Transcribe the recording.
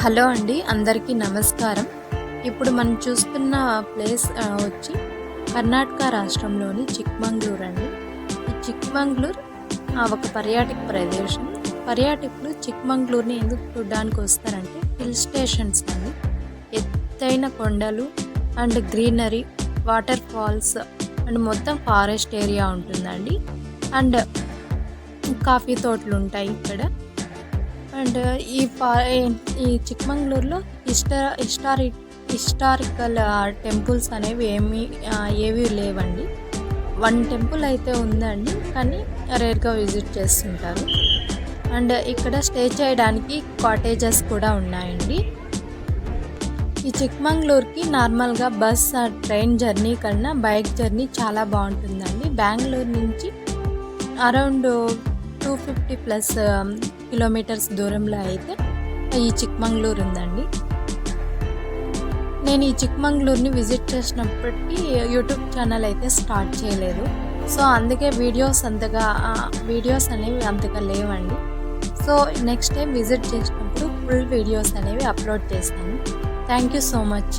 Hello అండి, అందరికీ నమస్కారం. ఇప్పుడు మనం చూస్తున్న ప్లేస్ వచ్చి కర్ణాటక రాష్ట్రంలోని చిక్మంగళూరు అండి. ఈ చిక్మంగళూరు ఒక పర్యాటక ప్రదేశం. పర్యాటకులు చిక్మంగళూరుని ఎందుకు చూడడానికి వస్తారంటే హిల్ స్టేషన్స్ అండి, ఎత్తైన కొండలు and greenery, waterfalls and మొత్తం ఫారెస్ట్ ఏరియా ఉంటుందండి. అండ్ కాఫీ తోటలు ఉంటాయి ఇక్కడ. అండ్ ఈ చిక్మంగళూరులో హిస్టారికల్ టెంపుల్స్ అనేవి ఏవి లేవండి. వన్ టెంపుల్ అయితే ఉందండి, కానీ రేర్గా విజిట్ చేస్తుంటారు. అండ్ ఇక్కడ స్టే చేయడానికి కాటేజెస్ కూడా ఉన్నాయండి. ఈ చిక్మంగళూరుకి నార్మల్గా బస్ ట్రైన్ జర్నీ కన్నా బైక్ జర్నీ చాలా బాగుంటుందండి. బెంగళూరు నుంచి అరౌండ్ 250+ కిలోమీటర్స్ దూరంలో అయితే ఈ చిక్మంగళూరు ఉందండి. నేను ఈ చిక్మంగళూరుని విజిట్ చేసినప్పటికీ యూట్యూబ్ ఛానల్ అయితే స్టార్ట్ చేయలేదు. సో అందుకే వీడియోస్ అనేవి అంతగా లేవండి. సో నెక్స్ట్ టైం విజిట్ చేసినప్పుడు ఫుల్ వీడియోస్ అనేవి అప్లోడ్ చేస్తాను. Thank you so much.